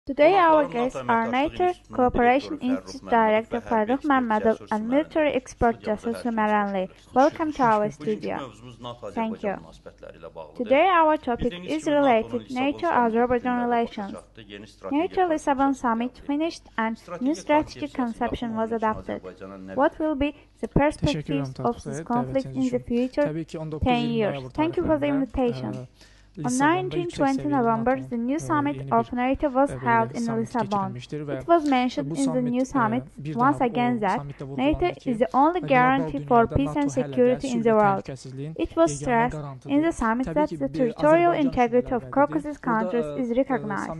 Today our guests are NATO Cooperation Institute Director Farrukh Mammadov and military expert Jasur Sumerenli. Welcome to our studio. Thank you. Today our topic is related NATO-Azerbaijan relations. NATO-Lisbon summit finished and new strategic conception was adopted. What will be the perspectives of this conflict in the future 10 years? Thank you for the invitation. On 19-20 November, the new summit of NATO was held in Lisbon. It was mentioned in the new summit once again that NATO is the only guarantee for peace and security in the world. It was stressed in the summit that the territorial integrity of Caucasus countries is recognized.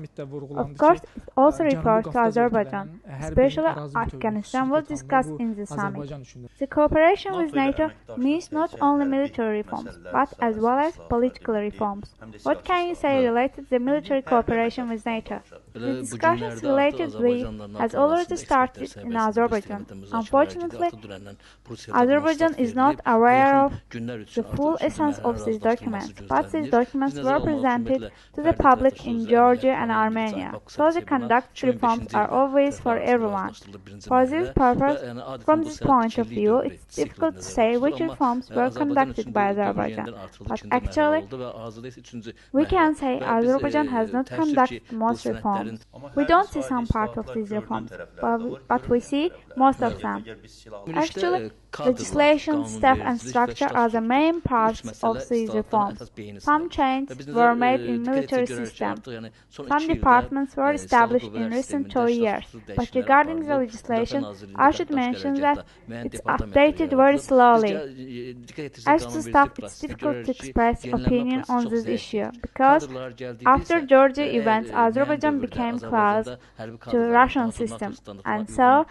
Of course, it also refers to Azerbaijan, especially Afghanistan was discussed in the summit. The cooperation with NATO means not only military reforms, but as well as political reforms. What can you say related to the military cooperation with NATO? The discussions related to it has already started in Azerbaijan. Unfortunately, Azerbaijan is not aware of the full essence of these documents, but these documents were presented to the public in Georgia and Armenia, so the conduct reforms are obvious for everyone. For this purpose, from this point of view, it's difficult to say which reforms were conducted by Azerbaijan, but actually, we can say Azerbaijan has not conducted most reforms. We don't see some part of these reforms, but we see most of them. Actually, legislation, staff and structure are the main parts of these reforms. Some changes were made in military systems. Some departments were established in recent 2 years. But regarding the legislation, I should mention that it's updated very slowly. As to staff, it's difficult to express opinion on this issue, because after Georgia events, Azerbaijan became close to the Russian system, and so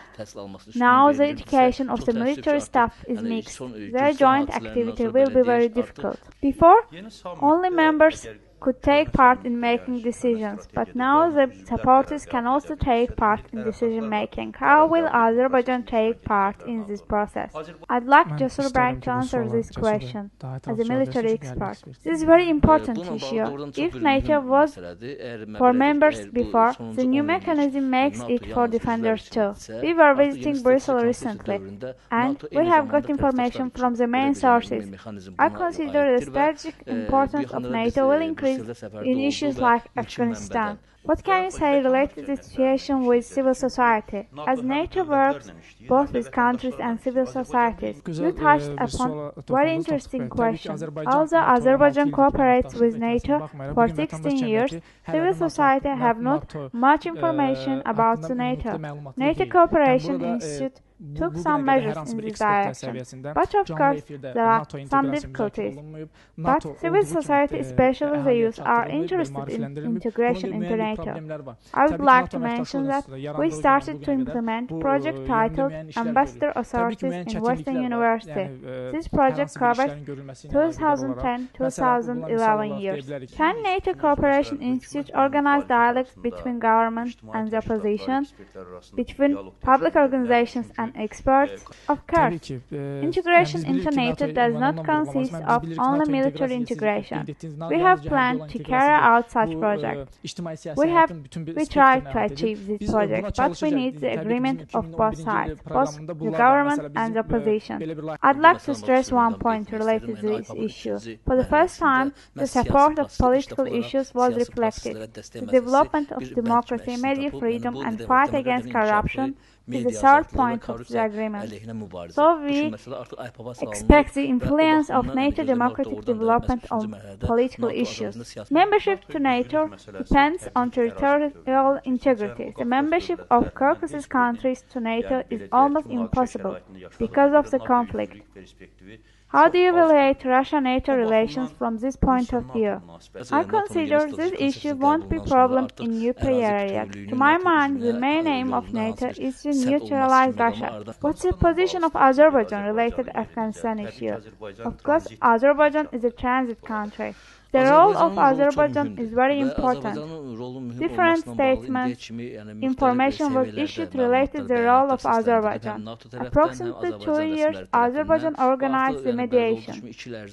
now the education of the military staff is mixed. Their joint activity will be very difficult. Before, only members could take part in making decisions, but now the supporters can also take part in decision-making. How will Azerbaijan take part in this process? I'd like Jasur to answer this question as a military expert. This is a very important issue. If NATO was for members before, the new mechanism makes it for defenders too. We were visiting Brussels recently, and we have got information from the main sources. I consider the strategic importance of NATO will increase in issues like Afghanistan. What can you say related to the situation with civil society? As NATO works both with countries and civil societies, you touched upon a very interesting question. Although Azerbaijan cooperates with NATO for 16 years, civil society have not much information about the NATO. NATO Cooperation Institute took some measures in this direction, but of course there are some difficulties. But civil society, especially the youth, are interested in integration into NATO. I would like to mention that we started to implement a project titled Ambassador Authorities in Western University. This project covers 2010-2011 years. Can NATO Cooperation Institute organize dialogues between government and the opposition, between public organizations and experts? Of course, integration into NATO does not consist of only military integration. We have planned to carry out such projects. We tried to achieve this project, but we need the agreement of both sides, both the government and the opposition. I'd like to stress one point related to this issue. For the first time, the support of political issues was reflected. The development of democracy, media freedom, and fight against corruption is the third point of the agreement. So we expect the influence of NATO democratic development on political issues. Membership to NATO depends on territorial integrity. The membership of Caucasus countries to NATO is almost impossible because of the conflict. How do you evaluate Russia-NATO relations from this point of view? I consider this issue won't be a problem in nuclear area. To my mind, the main aim of NATO is to neutralize Russia. What's the position of Azerbaijan related to Afghanistan issue? Of course, Azerbaijan is a transit country. The role of Azerbaijan is very important. different statements, information was issued related to the role of Azerbaijan. Approximately 2 years, Azerbaijan organized the mediation.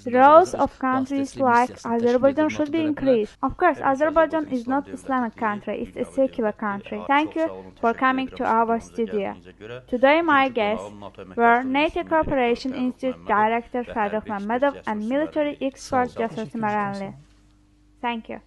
The roles of countries like Azerbaijan should be increased. Of course, Azerbaijan is not Islamic country, it's a secular country. Thank you for coming to our studio. Today my guests were NATO Cooperation Institute Director Farrukh Mammadov and military expert Jasur Sumerenli. Thank you.